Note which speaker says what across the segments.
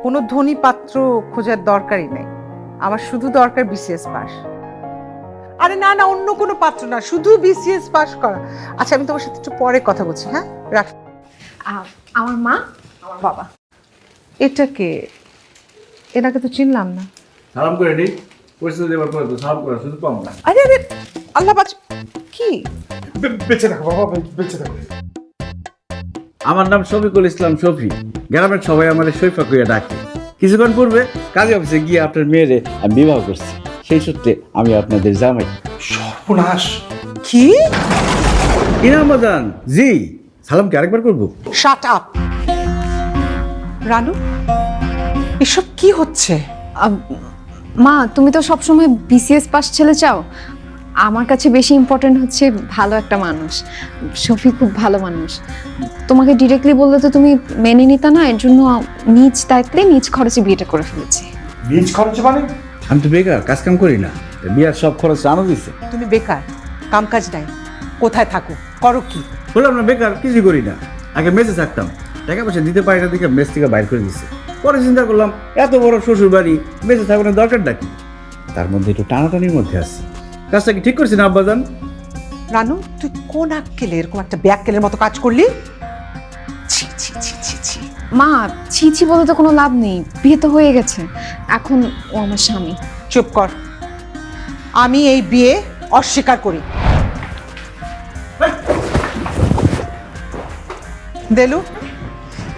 Speaker 1: কোনো ধনী পাত্র খোঁজার দরকারই নেই, আমার শুধু দরকার বিসিএস পাস। আরে না না, অন্য কোনো পাত্র না, শুধু বিসিএস পাস করা। আচ্ছা আমি তোমার সাথে একটু পরে কথা বলছি, হ্যাঁ রাখ।
Speaker 2: আমার মা, আমার বাবা।
Speaker 1: এটা কে? এনাকে তো চিনলাম না।
Speaker 3: সালাম করে নি পরিস্থিতি দেবার পরে তো সালাম করা শুধু পাম না।
Speaker 1: আরে আরে আল্লাহ বাঁচ। কি?
Speaker 4: বেঁচে থাকো বাবা, বেঁচে থাকো।
Speaker 3: আমার নাম শফিকুল ইসলাম শফি, গ্রামের সবাই আমার শৈফা কইয়া ডাকে। কিছুক্ষণ পূর্বে কাজী অফিসে গিয়ে আপনার মেয়েরে আমি বিবাহ করছি, সেই সূত্রে আমি আপনাদের জামাই।
Speaker 4: সর্বনাশ!
Speaker 1: কি?
Speaker 3: ইনামাদান জি, সালাম কি আরেকবার করবো?
Speaker 1: শাট আপ রানু, এসব কি হচ্ছে?
Speaker 2: মা, তুমি তো সবসময় বিসিএস পাস ছেলে চাও। আমার কাছে বেশি ইম্পর্টেন্ট হচ্ছে ভালো একটা মানুষ। শফি খুব ভালো মানুষ। তোমাকে ডিরেক্টলি বললে তো তুমি মেনে নিতা না, এর জন্য নিজ দায়িত্বে নিজ খরচে বিয়েটা করে ফেলেছি।
Speaker 4: নিজ খরচে মানে?
Speaker 3: আমি তো বেকার, কাজ কাম করি না, বিয়ার সব খরচ আনো দিছে।
Speaker 1: তুমি বেকার, কাম কাজ নাই, কোথায় থাকো, করো কি?
Speaker 3: বললাম না বেকার, কিছু করি না। আগে মেসে থাকতাম, টাকা পয়সা দিতে পারি না দেখে মেস থেকে বাইর করে দিচ্ছে। পরে চিন্তা করলাম এত বড় শ্বশুর বাড়ি, মেসে থাকার দরকারটা কি? তার মধ্যে একটু টানাটানির মধ্যে আছে। কাজটা কি ঠিক করছি না আব্বাজান?
Speaker 1: রানু, তুই কোন আক্কেলে এরকম একটা ব্যাক্কেলের মতো কাজ করলি? ছি ছি ছি ছি ছি।
Speaker 2: মা, ছি ছি বলে তো কোনো লাভ নেই, বিয়ে তো হয়ে গেছে, এখন ও আমার স্বামী।
Speaker 1: চুপ কর, আমি এই বিয়ে অস্বীকার করি। দেলু,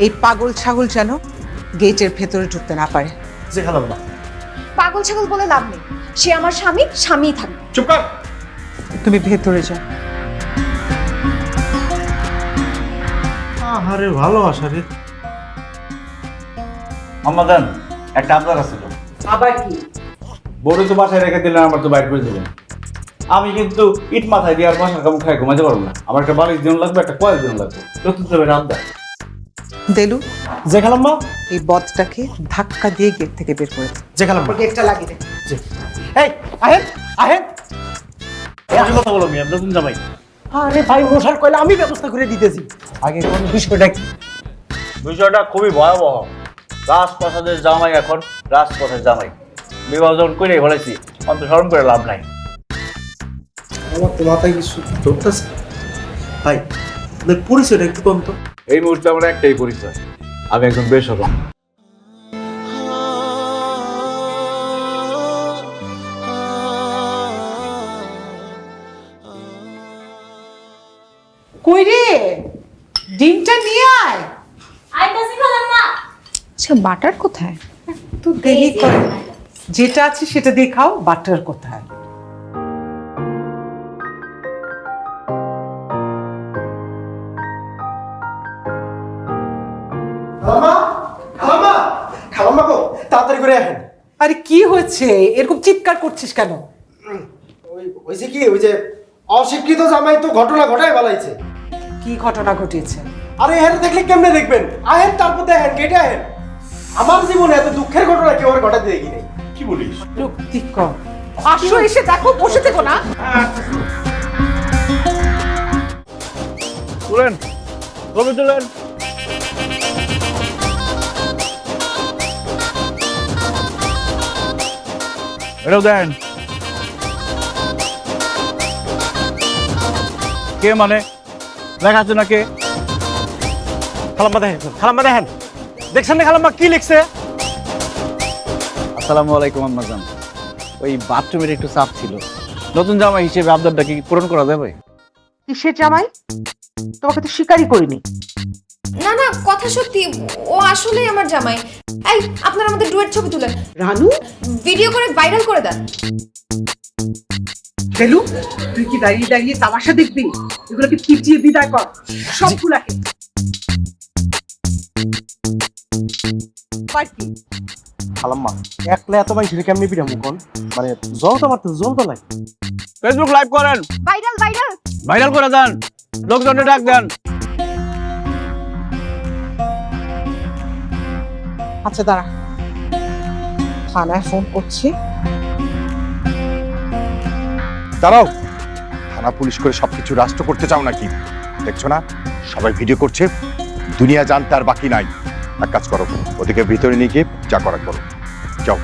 Speaker 1: এই পাগল ছাগল যেন গেটের ভেতরে ঢুকতে না পারে।
Speaker 4: যে খেলাম না।
Speaker 2: পাগল ছাগল বলে লাভ নেই, সে আমার স্বামী, স্বামীই থাকবে।
Speaker 4: চুপ কর।
Speaker 1: তুমি ভেতরে যাও।
Speaker 4: আরে ভালোবাসা রে।
Speaker 3: আম্মাজান, একটা আবদার আছে তো।
Speaker 1: আবার কি?
Speaker 3: বড় তো বাসায় রেখে দিলেন, আমার তো বাইর করে দিলেন। আমি কিন্তু ইট মাথায় দিয়ে আর বাসার কাম খাই ঘুমাতে পারবো না। আমার একটা বালিশ দিন লাগবে, একটা কয়েল দিন লাগবে। নতুন তবে আবদার।
Speaker 1: দেলু,
Speaker 4: যে খেলাম মা।
Speaker 1: এই বদটাকে ধাক্কা দিয়ে গেট থেকে বের করে দে।
Speaker 4: যে খেলাম মা।
Speaker 1: গেটটা লাগিয়ে দে।
Speaker 4: এই আহেন আহেন।
Speaker 3: এই কথা বলো মিয়া, নতুন জামাই।
Speaker 4: আরে ভাই, মশার কয়লা আমি ব্যবস্থা করে দিতেছি। আগে কোন বিষয়টা কি?
Speaker 3: বিষয়টা খুবই ভয়াবহ। রাজপ্রাসাদের জামাই এখন রাজপথের জামাই। বিবাহ যখন করে বলেছি, অন্তঃসরণ করে লাভ নাই।
Speaker 4: আমার তো মাথায় কিছু ধরতেছে। ভাই, আপনার পরিচয়টা একটু কম তো।
Speaker 3: এই মুহূর্তে আমার একটাই পরিচয়, আমি একজন বেসরকার।
Speaker 1: কই রে, ডিমটা নিয়ে আয়।
Speaker 2: আচ্ছা, বাটার কোথায়?
Speaker 1: তো দেরি করে, যেটা আছে সেটা দিয়ে খাও, বাটার কোথায়?
Speaker 4: খালাম্মা গো, তাড়াতাড়ি করে আসেন।
Speaker 1: আরে কি হয়েছে, এরকম চিৎকার করছিস কেন?
Speaker 4: ওই যে কি, ওই যে অশিক্ষিত জামাই তো ঘটনা ঘটায় বলাইছে।
Speaker 1: কি ঘটনা ঘটিয়েছে?
Speaker 4: আরে এর দেখলে কেমনে দেখবেন? আহেন, তারপর দেখেন, কেটে আহেন। আমার জীবনে এত দুঃখের ঘটনা কেউ আর ঘটাতে দেখি নাই। কি বলিস?
Speaker 1: যুক্তি কর। আসো, এসে দেখো, বসে থেকো না।
Speaker 3: তুলেন, ছবি তুলেন। এটাও দেন। কে মানে লেখা আছে না কে?
Speaker 4: খালাম্মা দেখেন, খালাম্মা দেখেন, দেখছেন না খালাম্মা কি লিখছে?
Speaker 3: আসসালামু আলাইকুম আম্মাজান। ওই বাথরুমের একটু চাপ ছিল, নতুন জামাই হিসেবে আবদারটা কি পূরণ করা যাবে?
Speaker 1: কিসের জামাই? তোমাকে তো স্বীকারই করিনি।
Speaker 2: না না, কথা সত্যি, ও আসলেই আমার জামাই। এই, আপনারা আমাদের ডুয়েট ছবি তুলেন,
Speaker 1: রানু,
Speaker 2: ভিডিও করে ভাইরাল করে দেন।
Speaker 1: দেলু, তুই কি দাঁড়িয়ে দাঁড়িয়ে তামাশা দেখবি? এগুলোকে পিটিয়ে বিদায় কর সবগুলাকে।
Speaker 4: খালাম্মা, একলা এত মানুষের কেমনি পিড়ামু কোন? মানে জল তো মারতে জল তো লাগে।
Speaker 3: ফেসবুক লাইভ করেন,
Speaker 2: ভাইরাল ভাইরাল
Speaker 3: ভাইরাল করে দেন, লোকজনের ডাক দেন।
Speaker 1: আচ্ছা দাঁড়া, থানায় ফোন করছি।
Speaker 5: দাঁড়াও, থানা পুলিশ করে সবকিছু রাষ্ট্র করতে চাও নাকি? দেখছো না সবাই ভিডিও করছে, দুনিয়া জানতে আর বাকি নাই। এক কাজ করো, ওদিকে ভিতরে নিয়ে গিয়ে যা করা করো, যাও।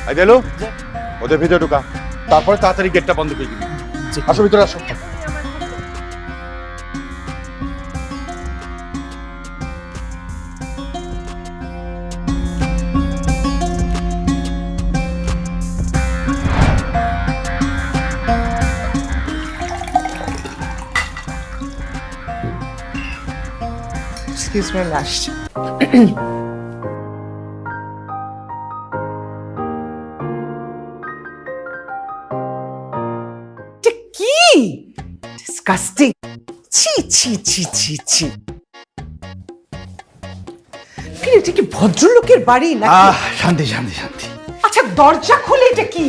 Speaker 5: এই দিলু, ওদের ভিতরে ঢুকা, তারপরে তাড়াতাড়ি গেটটা বন্ধ করে দিবি। আসো ভিতরে আসো।
Speaker 1: এক্সকিউজ মি, আসছি। এটা কি ডিসকাস্টিং! ছি ছি ছি ছি ছি! কি এটা কি ভদ্রলোকের বাড়ি না?
Speaker 3: শান্তি শান্তি শান্তি।
Speaker 1: আচ্ছা দরজা খুলে এটা কি?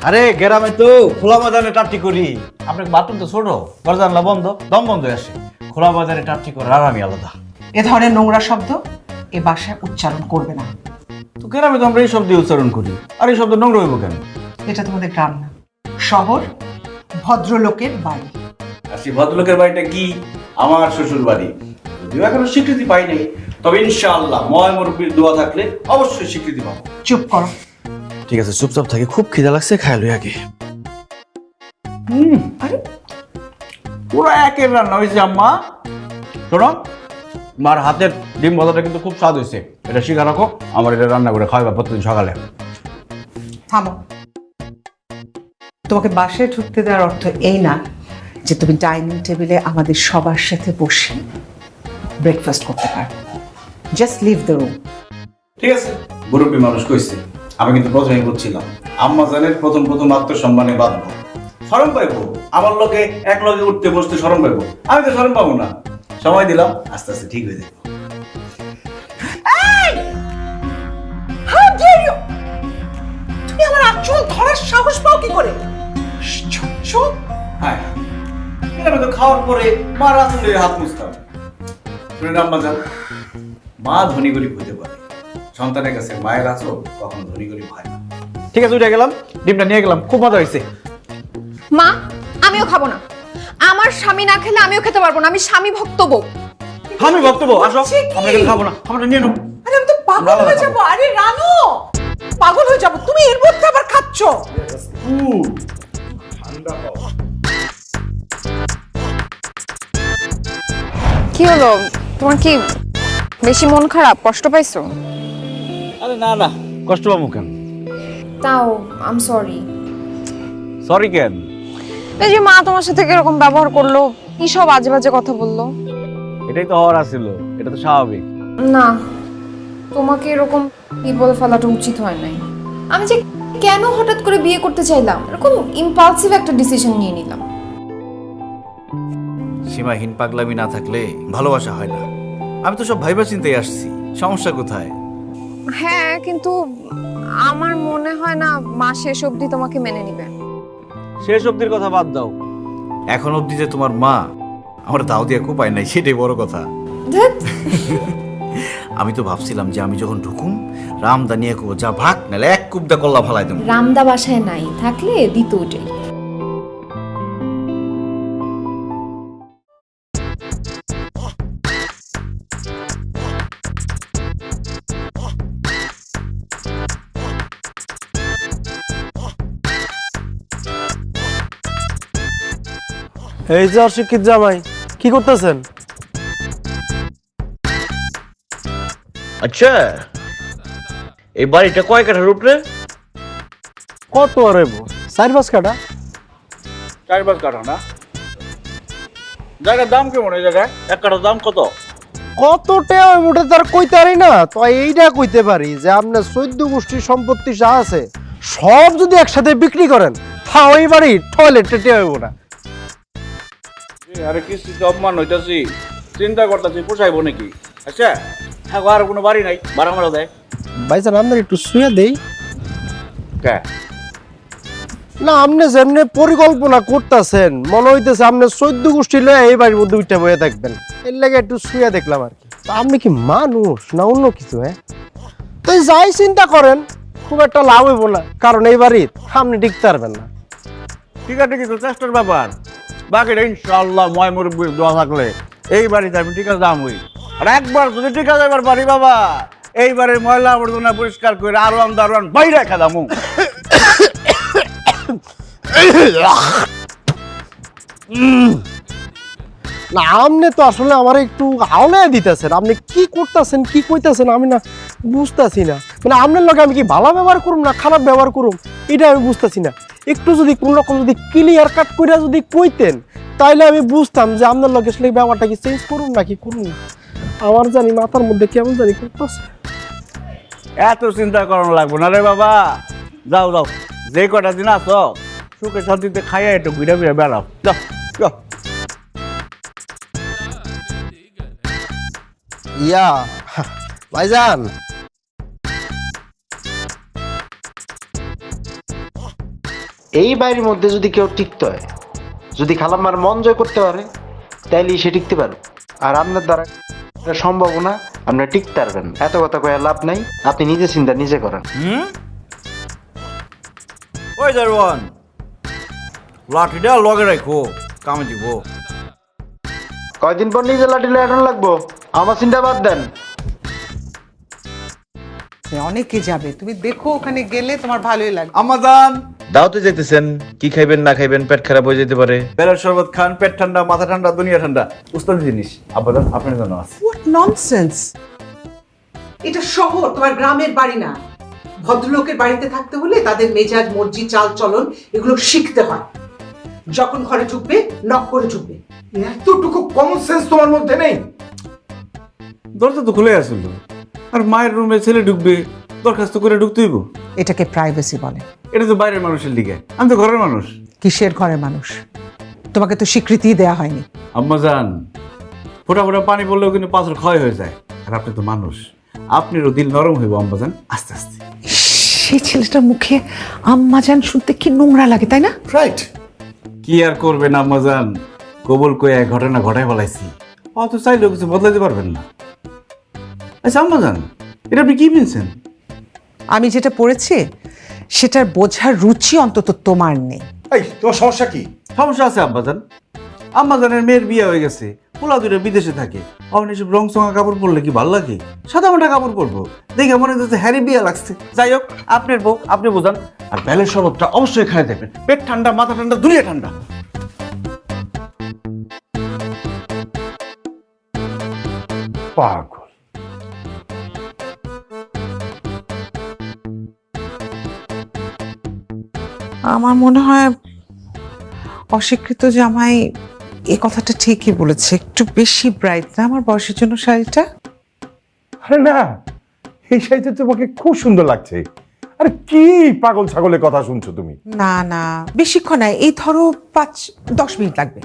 Speaker 3: আরে গ্রামে তো খোলা বাজারে টাটি করি। আপনার বাথরুম তো ছোট, দরজা জানলা বন্ধ, দম বন্ধ হয়ে আসে। খোলা বাজারে টাটি করার আরামই আলাদা।
Speaker 1: এ ধরনের নোংরা শব্দ এ ভাষায় উচ্চারণ করবে না।
Speaker 3: তো গ্রামে তো আমরা এই শব্দ উচ্চারণ করি, আর এই শব্দ নোংরা হইব কেন?
Speaker 1: এটা তোমাদের গ্রাম না, শহর, ভদ্রলোকের বাড়ি।
Speaker 3: আর সেই ভদ্রলোকের বাড়িটা কি? আমার শ্বশুর বাড়ি। যদিও এখনো স্বীকৃতি পাই নাই, তবে ইনশাআল্লাহ ময় মুরব্বীর দোয়া থাকলে অবশ্যই স্বীকৃতি পাবো।
Speaker 1: চুপ করো।
Speaker 3: ঠিক আছে, চুপচাপ থাকি, খুব খিদা লাগছে, খাই লই আগে।
Speaker 1: আরে
Speaker 3: পুরো একের রান্না হয়েছে আম্মা। শোনো, মার হাতের ডিম ভাজাটা কিন্তু খুব স্বাদ হয়েছে, এটা শিখা রাখো, আমার এটা রান্না করে খাওয়াবা প্রতিদিন সকালে।
Speaker 1: থামো। তোমাকে বাসায় ঢুকতে দেওয়ার অর্থ এই না যে তুমি ডাইনিং টেবিলে আমাদের সবার সাথে বসে ব্রেকফাস্ট করতে পারবে। Just leave the room.
Speaker 3: ঠিক আছে, মুরব্বী মানুষ কইছে, আমি কিন্তু প্রথমেই বলছিলাম আম্মা জানের প্রথম প্রথম আত্মসম্মানে বাঁধবো, শরম পাইবো, আমার লোকে এক লগে উঠতে বসতে শরম পাইবো, আমি তো শরম পাবো না। সময় দিলাম, আস্তে আস্তে ঠিক হয়ে যাবে।
Speaker 1: How dare you! তুমি আমার আঁচল ধরার সাহস পাও কি করে? চুপ!
Speaker 3: হ্যাঁ, আমি তো খাওয়ার পরে মার আসলে হাত মুছতাম। শুনেন আম্মা জান, মা ধনী গরিব হতে পারে, সন্তানের কাছে মায়ের আছো কখনো ধনী গরিব হয় না। ঠিক আছে, উঠে গেলাম, ডিমটা নিয়ে গেলাম, খুব মজা হয়েছে।
Speaker 2: মা, আমিও খাবো না। আমার স্বামী না খেলে আমিও খেতে পারবো না, আমি স্বামী ভক্ত বউ।
Speaker 3: আমি বক্তব্য আসো, আমরা কিন্তু খাবো না, খাবারটা নিয়ে নাও।
Speaker 1: আরে আমি তো পাগল হয়ে যাবো। আরে রানু, পাগল হয়ে যাবো। তুমি এর মধ্যে আবার খাচ্ছ?
Speaker 2: কি হলো, তোমার কি বেশি মন খারাপ, কষ্ট পাইছো?
Speaker 3: আরে না না, কষ্ট পাবো কেন?
Speaker 2: তাও আম সরি।
Speaker 3: সরি কেন?
Speaker 2: এই যে মা তোমার সাথে কিরকম ব্যবহার করলো, কি সব আজে বাজে কথা বললো।
Speaker 3: এটাই তো হওয়ার আছিল, এটা তো স্বাভাবিক।
Speaker 2: না, তোমাকে এরকম কি বলে ফেলাটা উচিত হয় নাই। আমি যে কেন হঠাৎ করে বিয়ে করতে চাইলাম, এরকম ইম্পালসিভ একটা ডিসিশন নিয়ে নিলাম।
Speaker 3: সীমাহীন পাগলামি না থাকলে ভালোবাসা হয় না। আমি তো সব ভাইবা চিন্তায় আসছি, সমস্যা কোথায়?
Speaker 2: হ্যাঁ, কিন্তু আমার মনে হয় না মা শেষ অবধি তোমাকে মেনে নিবে।
Speaker 3: শেষ অব্দির কথা বাদ দাও, এখন অব্দি যে তোমার মা আমার দাও দিয়া কোপায় নাই, সেটাই বড় কথা।
Speaker 2: ধ্যাৎ,
Speaker 3: আমি তো ভাবছিলাম যে আমি যখন ঢুকুম রামদা নিয়ে কো যা ভাগ, নাহলে এক কুবদা কল্লা ফালাই দেবো।
Speaker 2: রামদা বাসায় নাই, থাকলে দিত ওটাই।
Speaker 4: এই যে অশিক্ষিত জামাই, কি করতেছেন?
Speaker 6: আচ্ছা, এই বাড়িটা কয় কাঠার উপরে?
Speaker 4: কত আর 4-5 কাঠা।
Speaker 3: 4-5 কাঠা না? জায়গার দাম কেমন? এই জায়গায় 1 কাঠার দাম কত?
Speaker 4: কত টাকা মোটে তার কইতে পারি না, তো এইটা কইতে পারি যে আপনার 14 গোষ্ঠীর সম্পত্তি যা আছে সব যদি একসাথে বিক্রি করেন, হ্যাঁ ওই বাড়ি টয়লেটটা টেয়া হইব না।
Speaker 3: আরে কিস্তি তো অপমান হইতাছি, চিন্তা করতেছি পোষাইবো নাকি। আচ্ছা, থাকো, আর কোনো বাড়ি নাই, ভাড়া মারা দেয়
Speaker 4: ভাইজান আপনার একটু শুয়ে দেই
Speaker 3: কে?
Speaker 4: না, আপনি যেমনি পরিকল্পনা করতেছেন মনে হইতেছে আপনি 14 গোষ্ঠী লয়ে এই বাড়ির মধ্যে উঠে বয়ে থাকবেন, এর লাগে একটু শুয়ে দেখলাম আর কি। তা আপনি কি মানুষ না অন্য কিছু? হ্যাঁ, তো যাই চিন্তা করেন খুব একটা লাভ হইব না, কারণ এই বাড়ির আপনি টিকতে পারবেন না।
Speaker 3: ঠিক আছে, কিন্তু চেষ্টার ব্যাপার। বাকিটা ইনশাআল্লাহ ময় মুরব্বীর দোয়া থাকলে এই বাড়িতে আমি টিকা যামই। আর একবার যদি টিকা যাইবার পারি বাবা, এইবারে ময়লা আবর্জনা পরিষ্কার করে আরোয়ান দারোয়ান বাইরে রেখে দামু।
Speaker 4: না আপনি তো আসলে আমার একটু আওলায় দিতেছেন, আপনি কি করতেছেন কি কইতাছেন আমি না বুঝতেছি না। মানে আপনার লগে আমি কি ভালো ব্যবহার করুম না খারাপ ব্যবহার করুম এটা আমি বুঝতেছি না। একটু যদি কোন রকম যদি ক্লিয়ার কাট করে যদি কইতেন তাইলে আমি বুঝতাম যে আপনার লগে আসলে ব্যবহারটা কি চেঞ্জ করুন নাকি করুন না। আমার জানি মাথার মধ্যে কেমন জানি করতেছে।
Speaker 3: এত চিন্তা করানো লাগবো না রে বাবা, যাও যাও, যে কটা দিন আছো সুখে শান্তিতে খাইয়া একটু ঘুরে ঘুরে বেড়াও, যাও যাও।
Speaker 4: ইয়া ভাইজান,
Speaker 7: এই বাড়ির মধ্যে যদি কেউ টিকতে হয়, যদি খালাম্মার মন জয় করতে পারে তাইলেই সে টিকতে পারে। আর আপনার দ্বারা এটা সম্ভব না, আপনার টিকতে পারবেন। এত কথা কয়ে লাভ নাই, আপনি নিজে চিন্তা নিজে করেন।
Speaker 3: ওই দারোয়ান, লাঠিটা লগে রাখো, কামে দিব।
Speaker 7: কয়দিন পর নিজে লাঠি লাগানো লাগবো, আমার চিন্তা বাদ দেন।
Speaker 1: অনেকে যাবে, তুমি দেখো ওখানে গেলে তোমার ভালোই লাগবে।
Speaker 3: আমাদান
Speaker 6: দাওতে যেতেছেন, কি খাইবেন না খাইবেন পেট খারাপ হয়ে যেতে পারে।
Speaker 3: বেলার শরবত খান, পেট ঠান্ডা মাথা ঠান্ডা দুনিয়া ঠান্ডা, উস্তাদ জিনিস। আব্বাদান আপনার জন্য আছে।
Speaker 1: What nonsense! এটা শহর, তোমার গ্রামের বাড়ি না। ভদ্রলোকের বাড়িতে থাকতে হলে তাদের মেজাজ মর্জি চাল চলন এগুলো শিখতে হয়। যখন ঘরে ঢুকবে নক করে ঢুকবে।
Speaker 5: এতটুকু কমন সেন্স তোমার মধ্যে নেই?
Speaker 3: দরজা তো খুলে আসলো, আর মায়ের রুমে ছেলে ঢুকবে, দরখাস্ত করে ঢুকতেইব।
Speaker 1: এটাকে প্রাইভেসি বলে।
Speaker 3: এটা তো বাইরের মানুষের লিগে, আমি তো ঘরের মানুষ।
Speaker 1: কিসের ঘরের মানুষ? তোমাকে তো স্বীকৃতি দেয়া হয়নি।
Speaker 3: আম্মা যান, ফোটা ফোটা পানি পড়লেও কিন্তু পাথর ক্ষয় হয়ে যায়। আর আপনি তো মানুষ, আপনারও দিল নরম হইব আম্মা যান, আস্তে আস্তে।
Speaker 1: সেই ছেলেটার মুখে আম্মা জান শুনতে কি নোংরা লাগে, তাই না?
Speaker 5: রাইট।
Speaker 3: কি আর করবেন আম্মা যান, কবল কয়ে এক ঘটনা ঘটায় ফেলাইছি, অত চাইলেও কিছু বদলাইতে পারবেন না। আচ্ছা আম্মা যান, এটা আপনি কি পেয়েছেন?
Speaker 1: আমি যেটা পড়েছি সেটার বোঝার রুচি অন্তত তোমার নেই।
Speaker 5: এই তোমার সমস্যা কি?
Speaker 3: সমস্যা আছে আব্বাজান। আম্মাজানের মেয়ের বিয়ে হয়ে গেছে, পোলা দুটো বিদেশে থাকে। অন এসব রং চঙা কাপড় পরলে কি ভালো লাগে? সাদা মাটা কাপড় পরবো, দেখে মনে হচ্ছে হ্যারি বিয়ে লাগছে। যাই হোক, আপনার বউ আপনি বোঝান। আর বেলের শরবতটা অবশ্যই খাই দেবেন, পেট ঠান্ডা মাথা ঠান্ডা দুনিয়া ঠান্ডা।
Speaker 5: পাগল।
Speaker 1: আমার মনে হয় অশিক্ষিত জামাই এই কথাটা ঠিকই বলেছে। একটু বেশি ব্রাইট না আমার বয়সের জন্য শাড়িটা?
Speaker 5: আরে না, এই শাড়িতে তোমাকে খুব সুন্দর লাগছে। আরে কি পাগল ছাগলের কথা শুনছো তুমি?
Speaker 1: না না, বেশিক্ষণ নয়, এই ধরো 5-10 মিনিট লাগবে।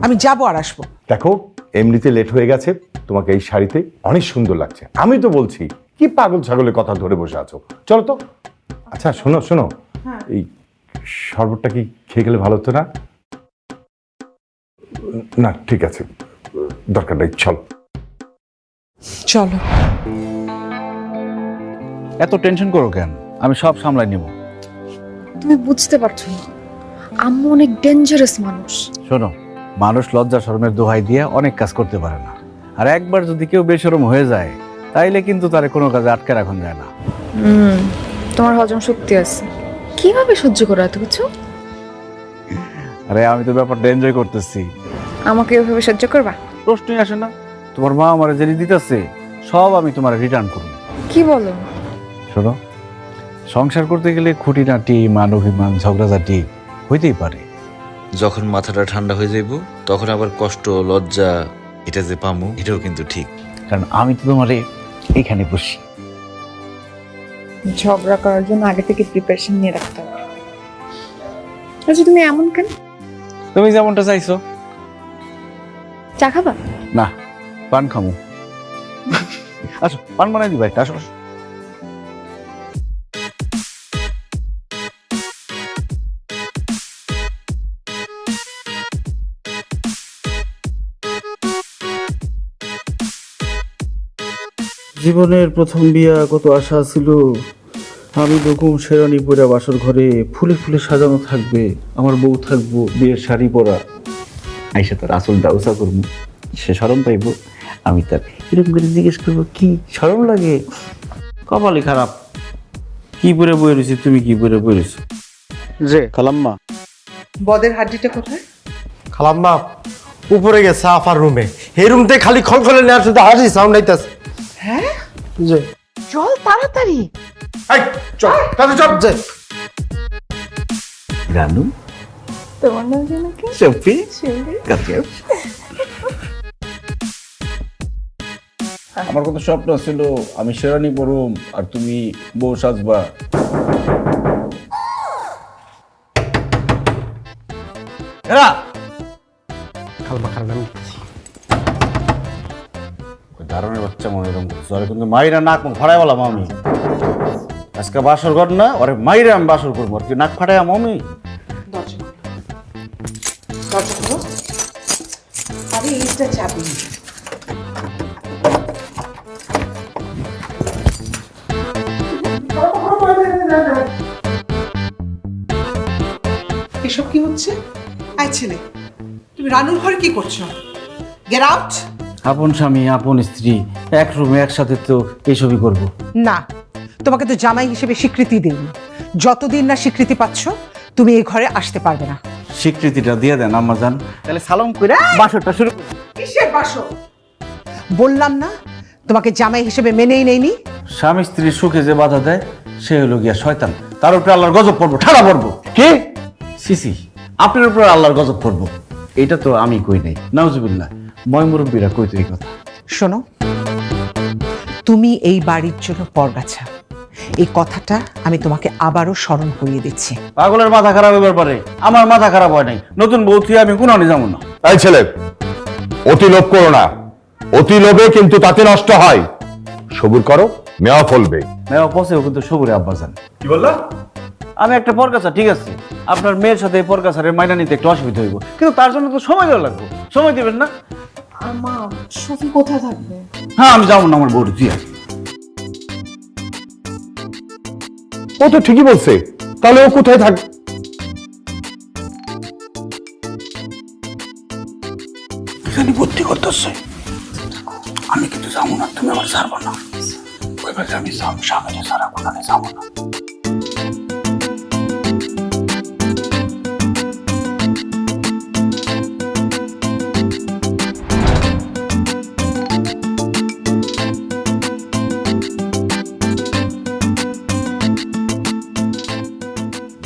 Speaker 1: আমি যাবো আর আসবো।
Speaker 5: দেখো এমনিতে লেট হয়ে গেছে, তোমাকে এই শাড়িতে অনেক সুন্দর লাগছে। আমি তো বলছি কি পাগল ছাগলের কথা ধরে বসে আছো, চলো তো। আচ্ছা শোনো শোনো, এই শরবতটা কি খেয়ে গেলে ভালো হতো না? না ঠিক আছে, দরকার নেই, চলো।
Speaker 1: চলো।
Speaker 3: এত টেনশন করো কেন? আমি সব সামলাই নিব।
Speaker 2: তুমি বুঝতে পারছো না, আম্মু অনেক ডেঞ্জারাস মানুষ।
Speaker 3: শোনো, মানুষ লজ্জা শরমের দোহাই দিয়ে অনেক কাজ করতে পারে না। আর একবার যদি কেউ বেশরম হয়ে যায় তাইলে কিন্তু তারে কোনো কাজে আটকে রাখা যায় না।
Speaker 2: তোমার হজম শক্তি আছে, কিভাবে সহ্য করো এত কিছু?
Speaker 3: আরে আমি তো ব্যাপারটা এনজয় করতেছি।
Speaker 2: আমাকে এভাবে সহ্য করবা?
Speaker 3: প্রশ্নই আসে না। তোমার মা আমার যে দিতেছে সব আমি তোমার রিটার্ন করব।
Speaker 2: কি বলো?
Speaker 3: শোনো, সংসার করতে গেলে খুঁটিনাটি মান অভিমান ঝগড়াঝাটি হইতেই পারে।
Speaker 6: যখন মাথাটা ঠান্ডা হয়ে যাইব তখন আবার কষ্ট লজ্জা এটা যে পামু এটাও কিন্তু ঠিক।
Speaker 3: কারণ আমি তো তোমারে এখানে বসি।
Speaker 2: ঝগড়া করার জন্য আগে থেকে প্রিপারেশন নিয়ে রাখতে হবে। আচ্ছা তুমি এমন কেন?
Speaker 3: তুমি যেমনটা চাইছো।
Speaker 2: চা খাবা?
Speaker 3: না, পান খামু। আসো, পান বানাই দিবা একটা, আসো আসো। জীবনের প্রথম বিয়া, কত আশা ছিল। আমি রকম শেরানি পরা বাসর ঘরে ফুলে ফুলে সাজানো থাকবে, আমার বউ থাকবো বিয়ের শাড়ি পরা। আইসা তার আসলটা উঁচা করবো, সে শরম পাইব, আমি তার এরকম করে জিজ্ঞেস করবো কি শরম লাগে। কপালই খারাপ, কি পরে বই রয়েছি, তুমি কি পরে বই রয়েছি।
Speaker 4: যে
Speaker 3: খালাম্মা,
Speaker 1: বদের হাড্ডিটা কোথায়?
Speaker 4: খালাম্মা উপরে গেছে আফার রুমে, এই রুমতে খালি খলখলে নেওয়ার শুধু হাসি সাউন্ড আইতাছে।
Speaker 1: হ্যাঁ,
Speaker 4: যে
Speaker 1: চল তাড়াতাড়ি।
Speaker 5: এই চল তাতে চল।
Speaker 4: যে
Speaker 3: রানু,
Speaker 2: তোমার নাম যেন কি?
Speaker 3: শফি, কাছে আমার কত স্বপ্ন ছিল আমি শেরানি পরুম আর তুমি বউ সাজবা। এরা
Speaker 4: খালমা খারাপ আমি
Speaker 3: ধারণের বাচ্চা মনে এরকম করছে, আরে কিন্তু মাইরা নাক মুখ ফাড়াই বললাম আমি। আজকে বাসর ঘর না, ওরে মাইরা আমি বাসর করবো, আর কি নাক ফাটাই আমি।
Speaker 1: দরজা খোলো। দরজা খোলো। আরে এইটা চাবি। এসব কি হচ্ছে? আয় ছেলে, তুমি রানুর ঘরে কি করছো? Get out.
Speaker 3: আপন স্বামী আপন স্ত্রী এক রুমে একসাথে তো এইসবই করবো।
Speaker 1: না, তোমাকে তো জামাই হিসেবে স্বীকৃতি দিইনি। যতদিন না স্বীকৃতি পাচ্ছ তুমি এই ঘরে আসতে পারবে না।
Speaker 3: স্বীকৃতিটা দিয়ে দেন আম্মা জান, তাহলে সালাম করে বাসরটা শুরু করি।
Speaker 1: কিসের বাসো? বললাম না তোমাকে জামাই হিসেবে মেনেই নেইনি।
Speaker 3: স্বামী স্ত্রীর সুখে যে বাধা দেয় সে হলো গিয়া শয়তান, তার উপরে আল্লাহর গজব পড়বো, ঠাড়া পড়বো। কি সিসি, আপনার উপরে আল্লাহর গজব পড়বো, এটা তো আমি কই নাই, নাউজুবিল্লাহ, ময় মুরব্বীরা কইতো এই কথা।
Speaker 1: শোনো, তুমি এই বাড়ির জন্য পরগাছা, এই কথাটা আমি তোমাকে আবারও স্মরণ করিয়ে দিচ্ছি।
Speaker 3: পাগলের মাথা খারাপ হবার পারে, আমার মাথা খারাপ হয় নাই, নতুন বউ তুই আমি কোনো যাবো না।
Speaker 5: এই ছেলে, অতি লোভ করো না, অতি লোভে কিন্তু তাতে নষ্ট হয়। সবুর করো, মেয়া ফলবে।
Speaker 3: মেয়া পচেও কিন্তু সবুরে আব্বা জান।
Speaker 5: কি বললা?
Speaker 3: আমি একটা পরগাছা, ঠিক আছে, আপনার মেয়ের সাথে এই পরগাছারের মাইনা নিতে একটু অসুবিধা হইব, কিন্তু তার জন্য তো সময় দেওয়া লাগবে, সময় দিবেন না?
Speaker 2: আর মা, শফি কোথায় থাকবে?
Speaker 3: হ্যাঁ আমি যাবো না, আমার বউর তুই আয়।
Speaker 5: ও তো ঠিকই বলছে, তাহলে ও কোথায় থাক?
Speaker 3: এখানে ভর্তি করতেছে, আমি কিন্তু যাবো না, তুমি আমার ছাড়বো না, ওইবার আমি স্বামীকে ছাড়া কোথায় যাবো না।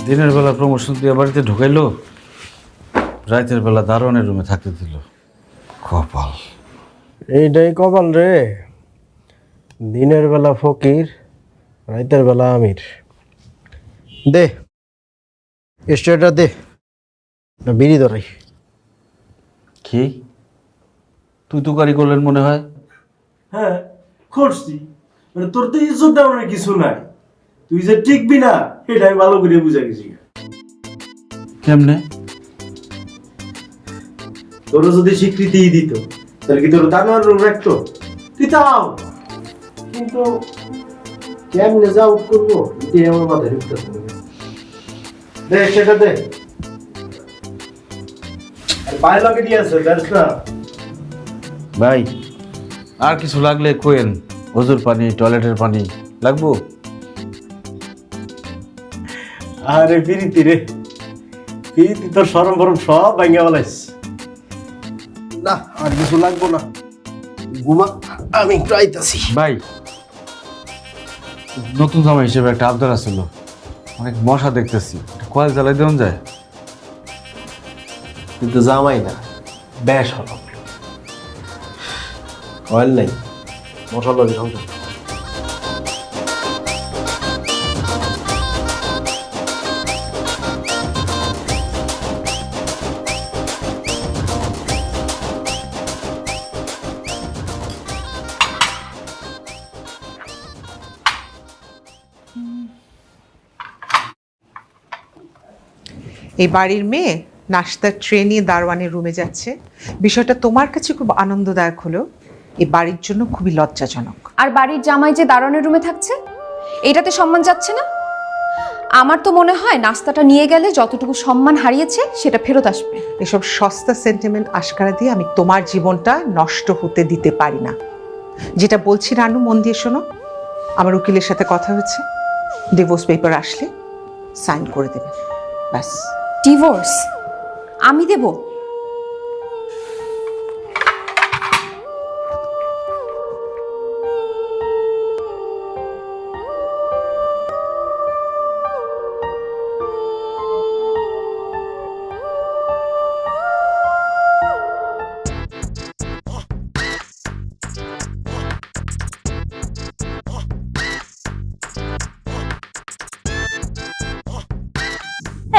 Speaker 3: দিনের বেলা প্রমোশন দিয়ে বাড়িতে ঢুকাইলো, রাতের বেলা দারোয়ানের রুমে থাকতে দিল। কপাল,
Speaker 4: এইটাই কপাল রে। দিনের বেলা ফকির, রাতের বেলা আমির। দে স্টেটা দে না, বিড়ি ধরাই।
Speaker 3: কি তুই তুকারি করলেন মনে হয়?
Speaker 8: হ্যাঁ করছি, মানে তোর তো ইজ্জত দেওয়ার কিছু নাই, তুই যে টিকবি না এটা আমি ভালো করে বুঝা গেছি।
Speaker 3: কেমনে?
Speaker 8: তোর যদি স্বীকৃতি দিত তাহলে কি তোর দানোয়ার রুম রাখতো? তুই তাও কিন্তু কেমনে যা আউট করবো এটাই আমার মাথায় ঢুকতেছে না। দে সেটা দে, আর বাইরে লাগে দিয়েছে জানিস না।
Speaker 3: ভাই আর কিছু লাগলে কোয়েন, ওজুর পানি, টয়লেটের পানি লাগবো?
Speaker 8: আরে ফিরিতি রে, ফিরিতি তোর সরম ফরম সব ভাঙ্গা বলাইস।
Speaker 4: না আর কিছু লাগবো না, ঘুমা, আমি একটু আইতাছি।
Speaker 3: ভাই নতুন জামা হিসেবে একটা আবদার আছিল, অনেক মশা দেখতেছি, কয়েল জ্বালাই দেওয়া যায়?
Speaker 8: কিন্তু জামাই না, ব্যাস হলো কয়েল নাই, মশা লাগে সংসার।
Speaker 1: এই বাড়ির মেয়ে নাস্তার ট্রে নিয়ে দারোয়ানের রুমে যাচ্ছে, বিষয়টা তোমার কাছে খুব আনন্দদায়ক হলেও এই বাড়ির জন্য খুবই লজ্জাজনক।
Speaker 2: আর বাড়ির জামাই যে দারোয়ানের রুমে থাকছে, এইটাতে সম্মান যাচ্ছে না? আমার তো মনে হয় নাস্তাটা নিয়ে গেলে যতটুকু সম্মান হারিয়েছে সেটা ফেরত আসবে।
Speaker 1: এসব সস্তা সেন্টিমেন্ট আশকারা দিয়ে আমি তোমার জীবনটা নষ্ট হতে দিতে পারি না। যেটা বলছি রানু, মন দিয়ে শোনো। আমার উকিলের সাথে কথা হয়েছে, ডিভোর্স পেপার আসলে সাইন করে দেবে, ব্যাস।
Speaker 2: ডিভোর্স আমি দেব?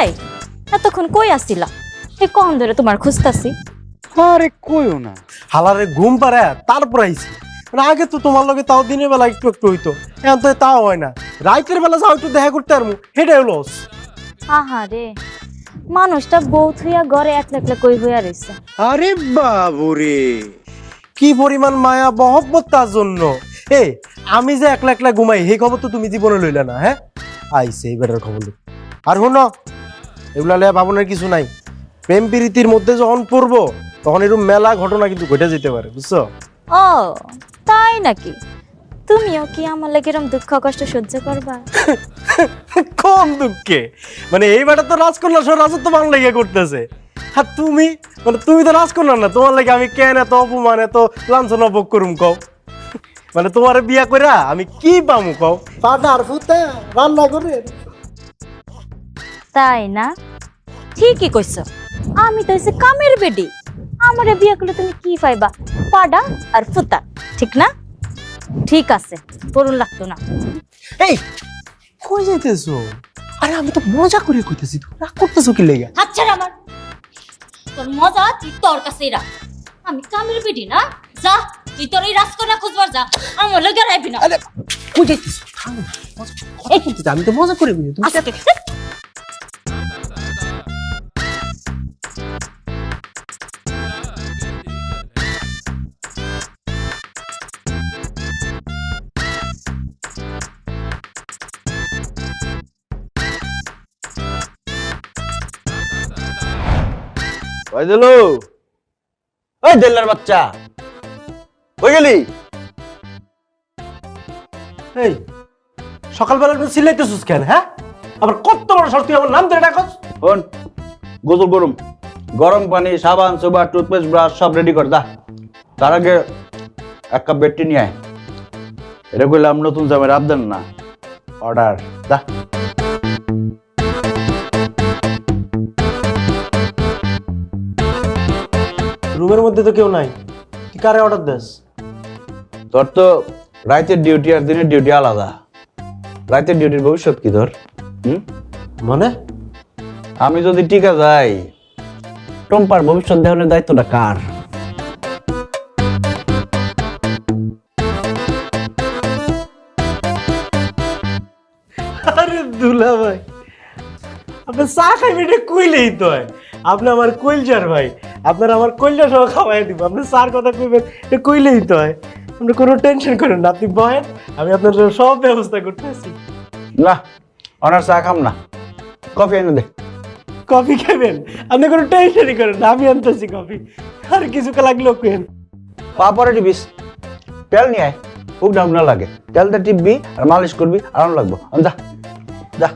Speaker 9: এই এতক্ষণ কই আসছিলা? এই কখন ধরে তোমার খুঁজতাছি।
Speaker 4: আরে কইও না, হালারে ঘুম পারে তারপর আইছি। মানে আগে তো তোমার লগে তাও দিনের বেলা একটু একটু হইতো, এখন তো তাও হয় না। রাইতের বেলা যাও একটু দেখা করতে পারবো, সেটাই হলো।
Speaker 9: আহারে, মানুষটা বউ থুইয়া ঘরে একলা একলা কই হইয়া রইছে।
Speaker 4: আরে বাবুরে, কি পরিমাণ মায়া মহব্বত তার জন্য। এই আমি যে একলা একলা ঘুমাই, সেই খবর তো তুমি জীবনে লইলে না। হ্যাঁ আইছে এইবারের খবর। আর শুনো, এগুলা লইয়া ভাবনার কিছু নাই। প্রেম প্রীতির মধ্যে যখন পড়বো তখন এরকম মেলা ঘটনা কিন্তু ঘটে যেতে পারে, বুঝছো?
Speaker 9: ও তাই নাকি? তুমিও কি আমার লাগে এরকম দুঃখ কষ্ট সহ্য করবা?
Speaker 4: কম দুঃখে, মানে এই বেটা তো রাজকন্যা সহ রাজত্ব বাংলা লেগে করতেছে। আর তুমি, মানে তুমি তো রাজকন্যা না, তোমার লাগে আমি কেন এত অপমান এত লাঞ্ছনা ভোগ করুম কও? মানে তোমার বিয়া করে আমি কি পামু কও? পাটার ফুতে রান্না করে।
Speaker 9: তাই না? ঠিকই কইছ, আমি তো হইছে কামের বেডি। আমারে বিয়ে করলে তুমি কি পাইবা? পাডা আর ফুতা, ঠিক না? ঠিক আছে, করুন লাগতো না।
Speaker 4: এই কই যাইতেছো? আরে আমি তো মজা করে কইতেছি, তুমি রাগ করতেছো কি লেগে?
Speaker 9: আচ্ছা আমার তোর মজা তুই তোর কাছেই রাখ। আমি কামের বেডি না? যা তুই তোর এই রাজকন্যা খুঁজবার যা, আমার লগে রাইবি না।
Speaker 4: আরে কই যাইতেছো? থামো, কথা বলতেছি, আমি তো মজা করে কইছি। তুমি
Speaker 9: আজকে
Speaker 3: ওই দিলু, ওই দেল্লার বাচ্চা কই গেলি?
Speaker 4: এই সকালবেলা তুমি সিলাইতেছিস কেন? হ্যাঁ আবার কত বড় শর্ত, তুই আমার নাম ধরে ডাকছ?
Speaker 3: শোন, গোসল করুম, গরম পানি, সাবান, সুবা, টুথপেস্ট, ব্রাশ সব রেডি কর। দা তার আগে এক কাপ বেডটি নিয়ে আয়। এটা কইলাম নতুন জামের আবদান না, অর্ডার। দা
Speaker 4: রুমের মধ্যে তো কেউ নাই, তুই কারে অর্ডার দেস?
Speaker 3: তোর তো রাতের ডিউটি আর দিনের ডিউটি আলাদা। রাতের ডিউটির ভবিষ্যৎ কি তোর?
Speaker 4: মানে
Speaker 3: আমি যদি টিকা যাই, টম্পার ভবিষ্যৎ দেওয়ার দায়িত্বটা কার?
Speaker 4: আরে দুলা ভাই, আপনি চা খাইবেন এটা কইলেই তো হয়। আপনি আমার কইলজার ভাই, আপনার আমার কইলজা সহ খাওয়াই দিব। আপনি চার কথা কইবেন এটা কইলেই তো হয়। আপনি কোনো টেনশন করেন না, আপনি বহেন, আমি আপনার জন্য সব ব্যবস্থা করতেছি।
Speaker 3: না, অনার চা খাম না, কফি এনে দে।
Speaker 4: কফি খাবেন? আপনি কোনো টেনশনই করেন না, আমি আনতেছি কফি। আর কিছু লাগলেও কেন
Speaker 3: পা পরে টিপিস, তেল নিয়ে আয়, খুব ডাব না লাগে। তেলটা টিপবি আর মালিশ করবি, আরাম লাগবো। যা যা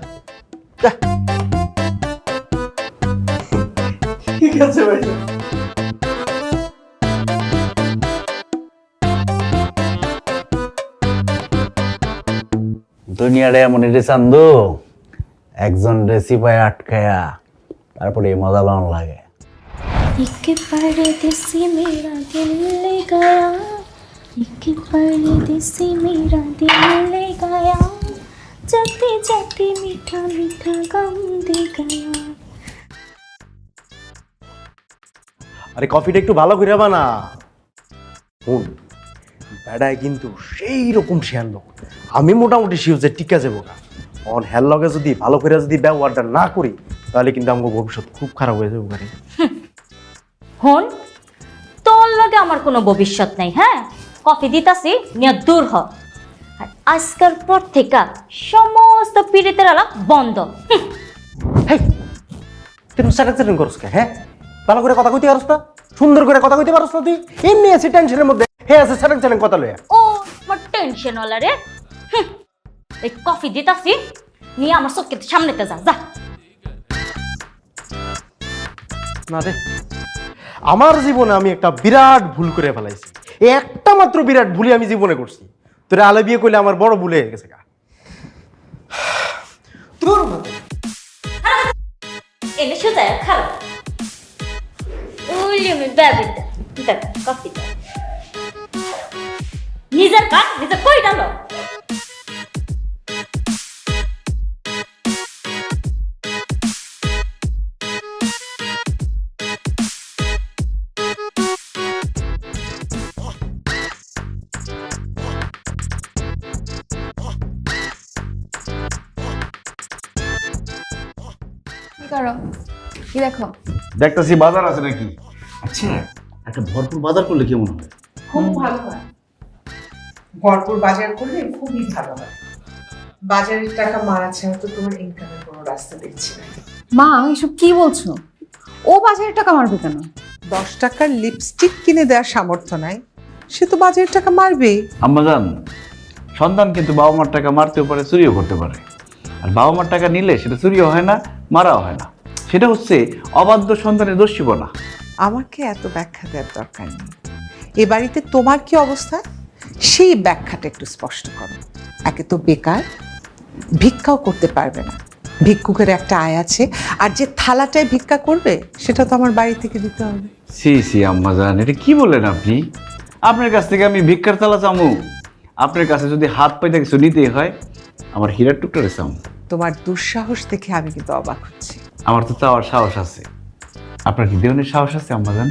Speaker 3: যা।
Speaker 4: ঠিক আছে ভাই।
Speaker 3: দুনিয়াটা এমন এটি চান্দু, একজন রেসিপায় আটকায়া তারপরে এই মজা লন লাগে।
Speaker 9: एक परदेसी मेरा दिल ले गया, एक परदेसी मेरा दिल ले गया, जाते जाते मीठा मीठा गम दे गया।
Speaker 4: আরে কফিটা একটু ভালো করে বানা। শুন, বেড়ায় কিন্তু সেই রকম শেয়ার লোক। আমি মোটামুটি শিওর যে টিকা যাবো না। অন হেল লগে যদি ভালো করে যদি ব্যবহারটা না করি, তাহলে কিন্তু আমার ভবিষ্যৎ খুব খারাপ হয়ে যাবে পারে।
Speaker 9: হন, তোর লগে আমার কোনো ভবিষ্যৎ নাই। হ্যাঁ, কফি দিতাছি, নিয়ে দূর হ। আর আজকের পর থেকে সময় সমস্ত পীড়িতের আলাপ বন্ধ।
Speaker 4: হেই তুই স্যারেক করছ কে? হ্যাঁ, ভালো করে কথা কইতে পারছ না, সুন্দর করে কথা কইতে পারছ না তুই? এমনি আছে টেনশনের মধ্যে, হে আছে স্যারেক কথা লইয়া।
Speaker 9: ও আমার টেনশন হলা রে। এই কফি দিতাছি, নিয়ে আমার চোখের সামনেতে যা যা।
Speaker 4: না রে, আমার জীবনে আমি একটা বিরাট ভুল করে ফেলাইছি। এই একটা মাত্র বিরাট ভুলই আমি জীবনে করছি। তোরে আলে বিয়ে করলে আমার বড় ভুল হয়ে গেছে গা। তোর মতো
Speaker 9: এনে সোজা খারাপ ওই আমি ব্যাবিটা দেখ কফি দে। নিজের কাজ নিজে কই ডালো।
Speaker 2: কি করো? কি দেখো?
Speaker 3: দেখতেছি বাজার আছে নাকি। আচ্ছা, একটা ভরপুর বাজার করলে কেমন হবে?
Speaker 1: খুব ভালো হয়, ভরপুর বাজার করলে খুবই ভালো হয়। বাজারের টাকা মারা ছাড়া তো তোমার ইনকামের কোনো রাস্তা দেখছি না।
Speaker 2: মা এসব কি বলছো? ও বাজারের টাকা মারবে কেন?
Speaker 1: 10 টাকার লিপস্টিক কিনে দেওয়ার সামর্থ্য নাই, সে তো বাজারের টাকা মারবেই।
Speaker 3: আম্মাজান, সন্তান কিন্তু বাবা মার টাকা মারতেও পারে, চুরিও করতে পারে। আর বাবা মার টাকা নিলে সেটা চুরিও হয় না, মারাও হয় না। সেটা হচ্ছে অবাধ্য সন্তানের দোষীপনা।
Speaker 1: আমাকে এত ব্যাখ্যা দেওয়ার দরকার নেই। এ বাড়িতে তোমার কি অবস্থা সেই ব্যাখ্যাটা একটু স্পষ্ট করো। একে তো বেকার, ভিক্ষাও করতে পারবে না, ভিক্ষুকের একটা আয় আছে, আর যে থালাটায় ভিক্ষা করবে সেটা তো আমার বাড়ি থেকে দিতে হবে।
Speaker 3: সি সি আম্মাজান, এটা কি বললেন আপনি? আপনার কাছ থেকে আমি ভিক্ষার তালা চামু? আপনার কাছে যদি হাত পাইতে কিছু নিতেই হয়, আমার হীরার টুকটারে চামু।
Speaker 1: তোমার দুঃসাহস দেখে আমি কিন্তু অবাক হচ্ছি।
Speaker 3: আমার তো চাওয়ার সাহস আছে। আপনার কি দেওয়ানের সাহস আছে আম্মাজান?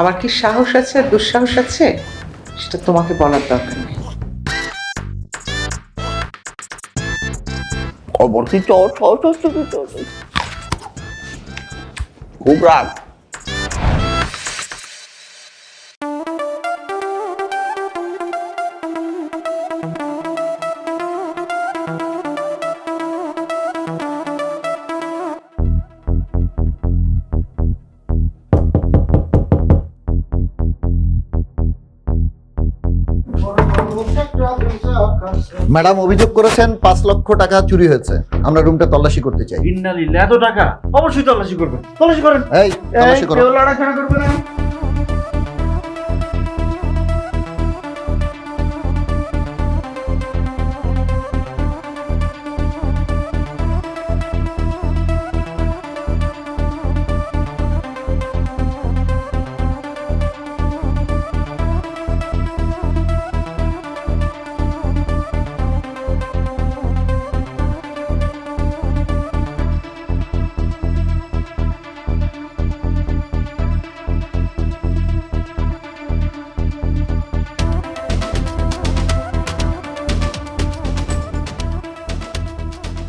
Speaker 1: আমার কি সাহস আছে আর দুঃসাহস আছে সেটা তোমাকে বলার দরকার নেই।
Speaker 3: খুব রাগ।
Speaker 10: ম্যাডাম অভিযোগ করেছেন 5 লক্ষ টাকা চুরি হয়েছে। আমরা রুমটা তল্লাশি করতে চাই।
Speaker 3: ইন্নালিল্লাহ, এত টাকা? অবশ্যই তল্লাশি করবেন, তল্লাশি করেন।
Speaker 10: এই তল্লাশি করো।
Speaker 3: কেউ লড়াচড়া করবে না।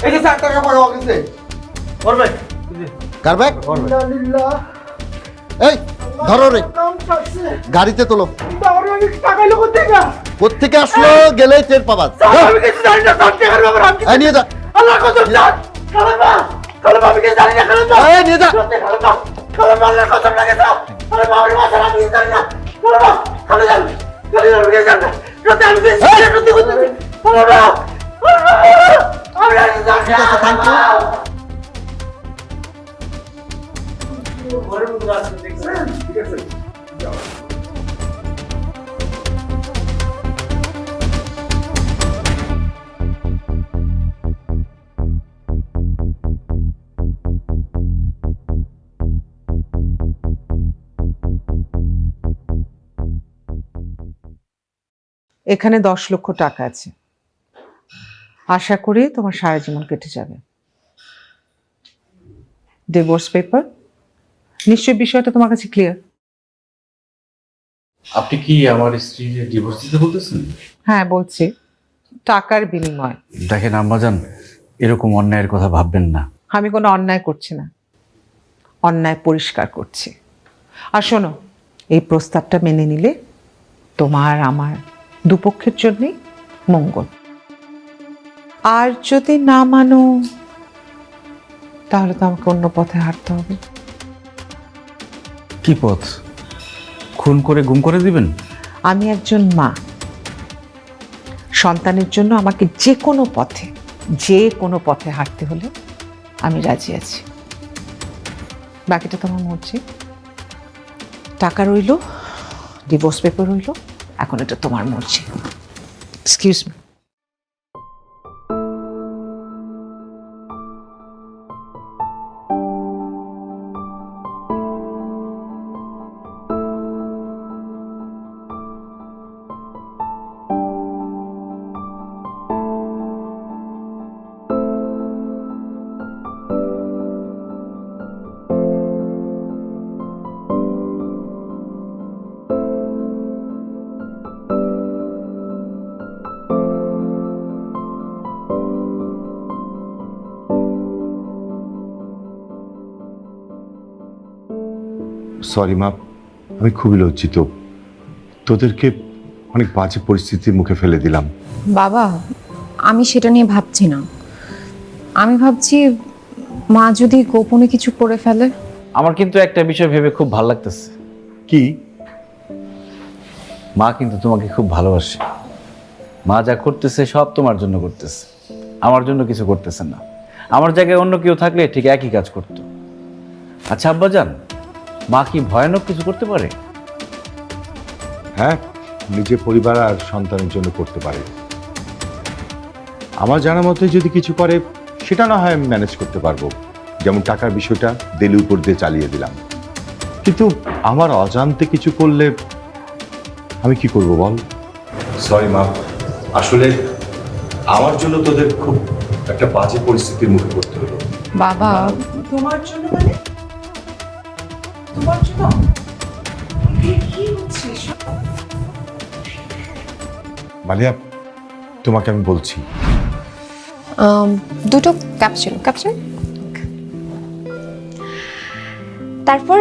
Speaker 4: এই যে 4 টাকা পাওয়া গেছে। করবে
Speaker 10: কার ব্যাগ? এই ধরো রে, গাড়িতে তোলো। কোত্থেকে আসলো গেলেই টের পাবা। এই নিয়ে যা। এই নিয়ে যা। ঠিক আছে, থ্যাংক ইউ।
Speaker 1: এখানে 10 লক্ষ টাকা আছে, আশা করি তোমার সারা জীবন কেটে যাবে। ডিভোর্স পেপার, নিশ্চয়ই বিষয়টা তোমার কাছে ক্লিয়ার।
Speaker 3: আপনি কি আমার স্ত্রীর ডিভোর্স দিতে বলতেছেন?
Speaker 1: হ্যাঁ বলছি, টাকার বিনিময়।
Speaker 3: দেখেন আম্মাজান, এরকম অন্যায়ের কথা ভাববেন না।
Speaker 1: আমি কোনো অন্যায় করছি না, অন্যায় পরিষ্কার করছি। আর শোনো, এই প্রস্তাবটা মেনে নিলে তোমার আমার দুপক্ষের জন্যই মঙ্গল। আর যদি না মানো তাহলে তো আমাকে অন্য পথে হাঁটতে হবে।
Speaker 3: কি পথ? খুন করে গুম করে দিবেন?
Speaker 1: আমি একজন মা, সন্তানের জন্য আমাকে যে কোনো পথে হাঁটতে হলে আমি রাজি আছি। বাকিটা তোমার মর্জি। টাকা রইলো, ডিভোর্স পেপার রইলো, এখন এটা তোমার মর্জি। Excuse me.
Speaker 5: সরি মা, আমি খুবই লজ্জিত। তোদেরকে অনেক বাজে পরিস্থিতির মুখে ফেলে দিলাম।
Speaker 2: বাবা, আমি সেটা নিয়ে ভাবছি না। আমি ভাবছি মা যদি গোপনে কিছু করে ফেলে।
Speaker 3: আমার কিন্তু একটা বিষয় ভেবে খুব ভালো লাগতেছে।
Speaker 5: কি?
Speaker 3: মা কিন্তু তোমাকে খুব ভালোবাসে। মা যা করতেছে সব তোমার জন্য করতেছে, আমার জন্য কিছু করতেছে না। আমার জায়গায় অন্য কেউ থাকলে ঠিক একই কাজ করত। আচ্ছা আব্বাজান, মা কি ভয়ানক কিছু করতে পারে?
Speaker 5: হ্যাঁ, নিজের পরিবার আর সন্তানের জন্য করতে পারে। আমার জানা মতে যদি কিছু করে সেটা না হয় আমি ম্যানেজ করতে পারবো। যেমন টাকার বিষয়টা দেলির উপর দিয়ে চালিয়ে দিলাম। কিন্তু আমার অজান্তে কিছু করলে আমি কি করব বল? সরি মা, আসলে আমার জন্য তোদের খুব একটা বাজে পরিস্থিতির মুখে পড়তে হলো।
Speaker 2: বাবা,
Speaker 1: তোমার জন্য মানে? তোমার জন্য? কি হচ্ছে এসব?
Speaker 5: মালিয়া, তোমাকে আমি বলছি,
Speaker 2: দুটো ক্যাপচুন। তারপর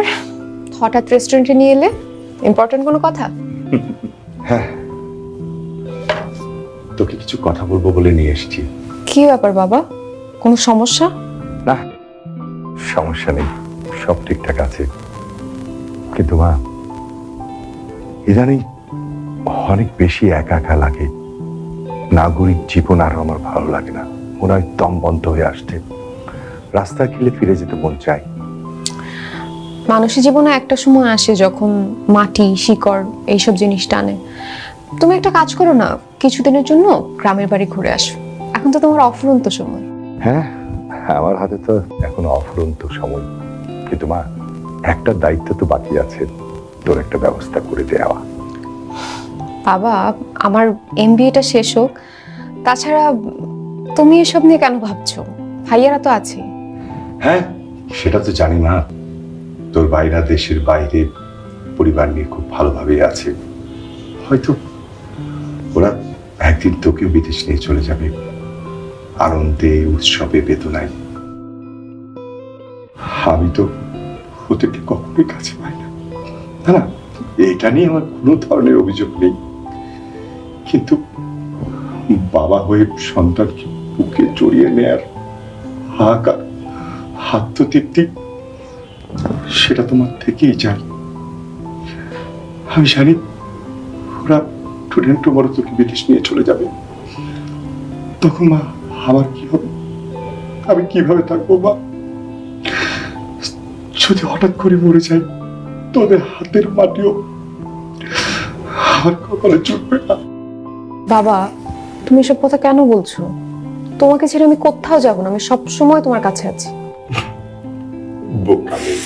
Speaker 2: হঠাৎ রেস্টুরেন্টে নিয়ে এলে, ইম্পর্টেন্ট কোনো কথা?
Speaker 5: হ্যাঁ, তোকে কিছু কথা বলবো বলে নিয়ে এসেছি।
Speaker 2: কি ব্যাপার বাবা, কোনো সমস্যা?
Speaker 5: না, সমস্যা নেই, সব ঠিকঠাক আছে। কিন্তু মা, ইদানিং অনেক বেশি একা একা লাগে। নাগরিক জীবন আর আমার ভালো লাগে না, মনে হয় দম বন্ধ হয়ে আসছে। রাস্তা খেলে ফিরে যেতে মন চায়।
Speaker 2: মানুষের জীবনে একটা সময় আসে যখন মাটি, শিকড় এইসব জিনিস টানে। তুমি একটা কাজ করো না, কিছুদিনের জন্য গ্রামের বাড়ি ঘুরে আসো। এখন তো তোমার অফুরন্ত সময়।
Speaker 5: হ্যাঁ, আমার হাতে তো এখন অফুরন্ত সময়। কিন্তু মা, একটা দায়িত্ব তো বাকি আছে, তোর একটা ব্যবস্থা করে দেওয়া।
Speaker 2: বাবা, আমার এমবিএটা শেষ হোক, তাছাড়া তুমি এসব নিয়ে কেন ভাবছো? ভাইয়ারা তো আছে।
Speaker 5: হ্যাঁ, সেটা তো জানি না। তোর ভাইরা দেশের বাইরে পরিবার নিয়ে খুব ভালোভাবেই আছে। হয়তো ওরা একদিন তোকেও বিদেশ নিয়ে চলে যাবে, আনন্দে, উৎসবে, বেদনায়। আমি তো ওদেরকে কখনোই কাছে পাই না। না, এটা নিয়ে আমার কোনো ধরনের অভিযোগ নেই। কিন্তু বাবা হয়ে সন্তানকে বুকে জড়িয়ে নেয়ার হাহাকার, আত্মতৃপ্তি, সেটা তোমার থেকেই যায়। আমি জানি ওরা টুডেন টুমরো তোকে বিদেশ নিয়ে চলে যাবে। তখন মা, আমার কি হবে? আমি কিভাবে থাকবো মা? যদি হঠাৎ করে মরে যাই, তোদের হাতের মাটিও আমার কপালে চুটবে না।
Speaker 2: বাবা, তুমি এসব কথা কেন বলছো? তোমাকে ছেড়ে আমি কোথাও যাব না, আমি সব সময় তোমার কাছে আছি।
Speaker 5: বোকা মেয়ে,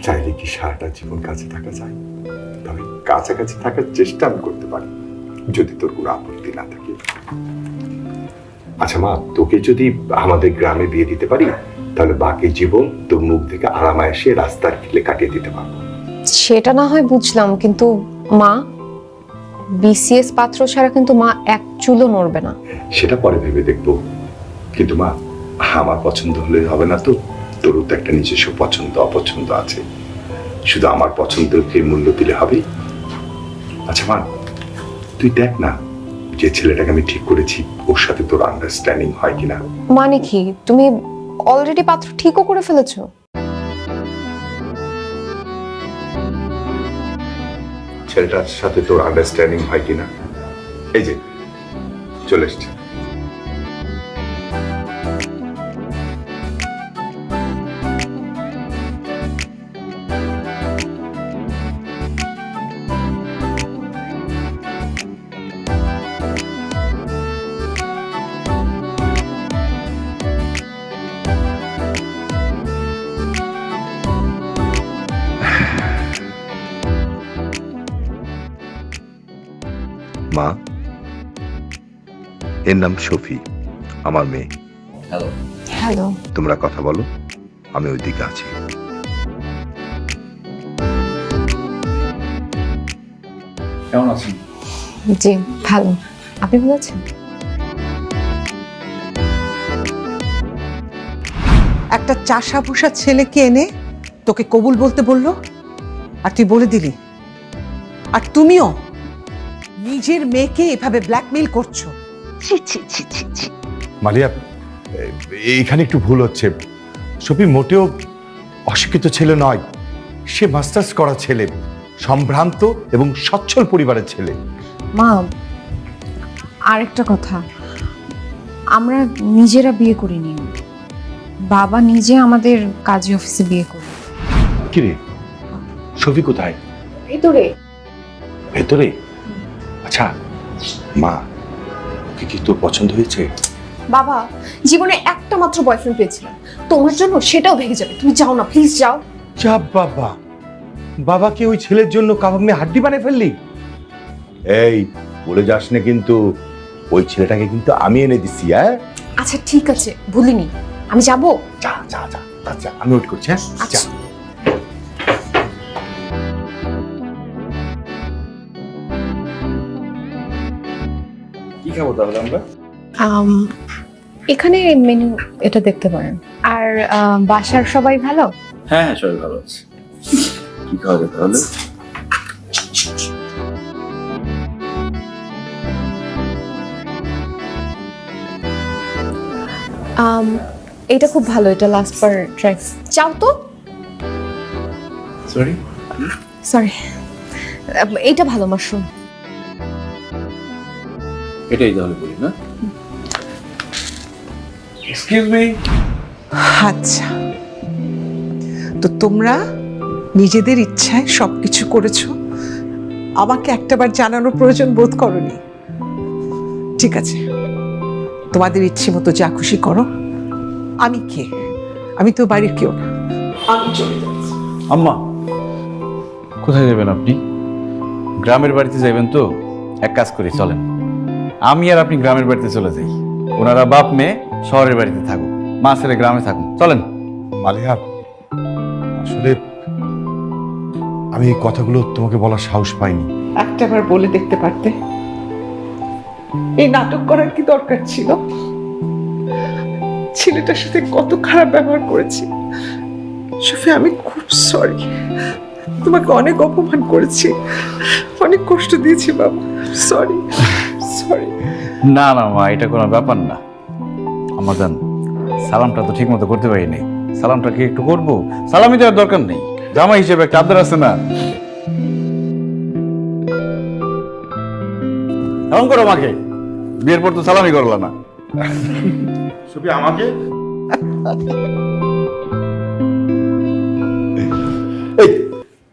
Speaker 5: চাইলে কি সারাটা জীবন কাছে থাকা যায়? তবে কাছাকাছি থাকার চেষ্টা আমি করতে পারি, যদি তোর কোনো আপত্তি না থাকে। আচ্ছা মা, তোকে যদি আমাদের গ্রামে বিয়ে দিতে পারি, তাহলে বাকি জীবন তোর মুখ থেকে আরামায়েশে রাস্তার কিলে কাটিয়ে দিতে পারবো।
Speaker 2: সেটা না হয় বুঝলাম, কিন্তু মা, বিসিএস পাত্র ছাড়া কিন্তু মা এক চুলও নড়বে না।
Speaker 5: সেটা পরে ভেবে দেখবো। কিন্তু মা, আমার পছন্দ হলে হবে না তো, তোরও তো একটা নিজস্ব পছন্দ অপছন্দ আছে। শুধু আমার পছন্দকে মূল্য দিলে হবে? আচ্ছা মা, তুই দেখ না, যে ছেলেটাকে আমি ঠিক করেছি ওর সাথে তোর আন্ডারস্ট্যান্ডিং হয় কিনা।
Speaker 2: মানে কি তুমি অলরেডি পাত্র ঠিকও করে ফেলেছো?
Speaker 5: ছেলেটার সাথে তোর আন্ডারস্ট্যান্ডিং হয় কিনা। এই যে চলে এসছে। মা, এর নাম শফি, আমার মেয়ে।
Speaker 2: হ্যালো।
Speaker 5: তোমরা কথা বলো, আমি ওই দিকে আছি।
Speaker 3: কেমন আছেন?
Speaker 2: জি ভালো, আপনি ভালো আছেন?
Speaker 1: একটা চাষা ভুষা ছেলেকে এনে তোকে কবুল বলতে বললো, আর তুই বলে দিলি। আর তুমিও নিজের মেয়েকে এভাবে ব্ল্যাকমেইল করছো। ছি ছি ছি ছি ছি।
Speaker 5: মালিয়া, এইখানে একটু ভুল হচ্ছে। শফি মোটেও অশিক্ষিত ছেলে নয়, সে মাস্টার্স করা ছেলে, সম্ভ্রান্ত এবং সচ্ছল পরিবারের ছেলে।
Speaker 2: মা, আরেকটা কথা, আমরা নিজেরা বিয়ে করিনি, বাবা নিজে আমাদের কাজী অফিসে বিয়ে করল।
Speaker 5: কিরে, শফি কোথায়?
Speaker 2: ভেতরে।
Speaker 5: ভেতরে? আচ্ছা মা, ওকে কি তোর পছন্দ হয়েছে?
Speaker 2: বাবা জীবনে একটা মাত্র বয়ফ্রেন্ড পেয়েছিলাম, তোমার জন্য সেটাও ভেঙে যাবে, তুমি যাও না প্লিজ, যাও।
Speaker 5: যা বাবা, বাবাকে ওই ছেলের জন্য কাবাব মে হাড্ডি বানিয়ে ফেললি? এই বলে যাস না কিন্তু, ওই ছেলেটাকে কিন্তু আমি এনে দিছি। হ্যাঁ
Speaker 2: আচ্ছা ঠিক আছে, ভুলিনি, আমি যাব।
Speaker 5: যা যা যা, আচ্ছা আমি ওয়েট করছি। হ্যাঁ যা।
Speaker 3: কি খাবো তাহলে আমরা?
Speaker 2: এখানে মেনু এটা দেখতে পারেন। আর বাসার সবাই ভালো?
Speaker 3: হ্যাঁ হ্যাঁ, সবাই ভালো আছে। কি খাওয়া যায় তাহলে?
Speaker 2: এটা খুব ভালো, এটা লাস্ট বার ট্রাই। চাও তো?
Speaker 3: সরি
Speaker 2: সরি, এটা ভালো, মাশরুম।
Speaker 3: এটাই তাহলে বলি না? Excuse me.
Speaker 1: আচ্ছা, তো তোমরা নিজেদের ইচ্ছায় সবকিছু করেছো, আমাকে একটাবার জানানোর প্রয়োজন বোধ করনি। ঠিক আছে, তোমাদের ইচ্ছে মতো যা খুশি করো। আমি কে? আমি তো বাড়ির কেউ না, আমি চলে যাচ্ছি।
Speaker 3: আম্মা, কোথায় যাবেন আপনি? গ্রামের বাড়িতে যাবেন তো? এক কাজ করি, চলেন আমি আর আপনি গ্রামের বাড়িতে চলে যাই। ওনারা বাপ মেয়ে শহরের বাড়িতে থাকুক, মা ছেলে গ্রামে থাকুন, চলেন।
Speaker 5: মালিয়া, আসলে আমি এই কথাগুলো তোমাকে বলার সাহস পাইনি।
Speaker 1: একটাবার বলে দেখতে পারতে। এই নাটক করার কি দরকার ছিল? ছেলেটার সাথে কত খারাপ ব্যবহার করেছি। শফি, আমি খুব সরি, তোমাকে অনেক অপমান করেছি, অনেক কষ্ট দিয়েছি বাবা। Sorry sorry.
Speaker 3: না না মা, এটা কোনো ব্যাপার না। আমার জান, সালামটা তো ঠিক মতো করতে পারিনি। সালামটা কি একটু করবো? সালামি দেওয়ার দরকার নেই, জামাই হিসেবে একটা আবদার আছে না? এমন করো আমাকে, বিয়ের পর তো সালামি করলা না।
Speaker 5: শফি, আমাকে এই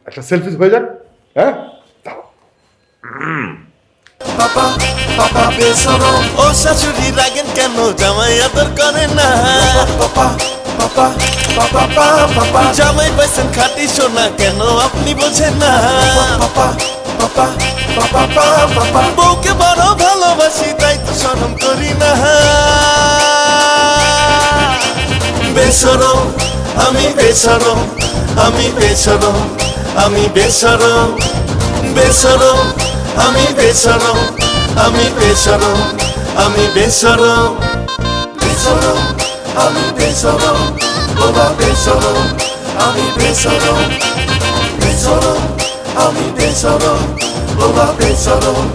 Speaker 5: একটা সেলফি হয়ে যাক। হ্যাঁ
Speaker 11: ও শাশুড়ি রাগেন কেন, জামাই আদর করে না? জামাই পাইছেন খাটি সোনা, কেন আপনি বোঝেন না? বউকে বড় ভালোবাসি, তাই তো শরম করি না। বেশরম আমি, বেশরম আমি, বেশরম আমি, বেশরম বেশরম আমি, বেশরম আমি, বেশরম আমি, বেশরম বেশরম আমি, বেশরম বাবা, বেশরম আমি, বেশরম বেশরম আমি, বেশরম বাবা, বেশরম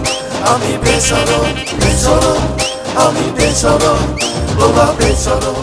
Speaker 11: আমি বেসরম বেসরম আমি বেসরম বোবা বেসরম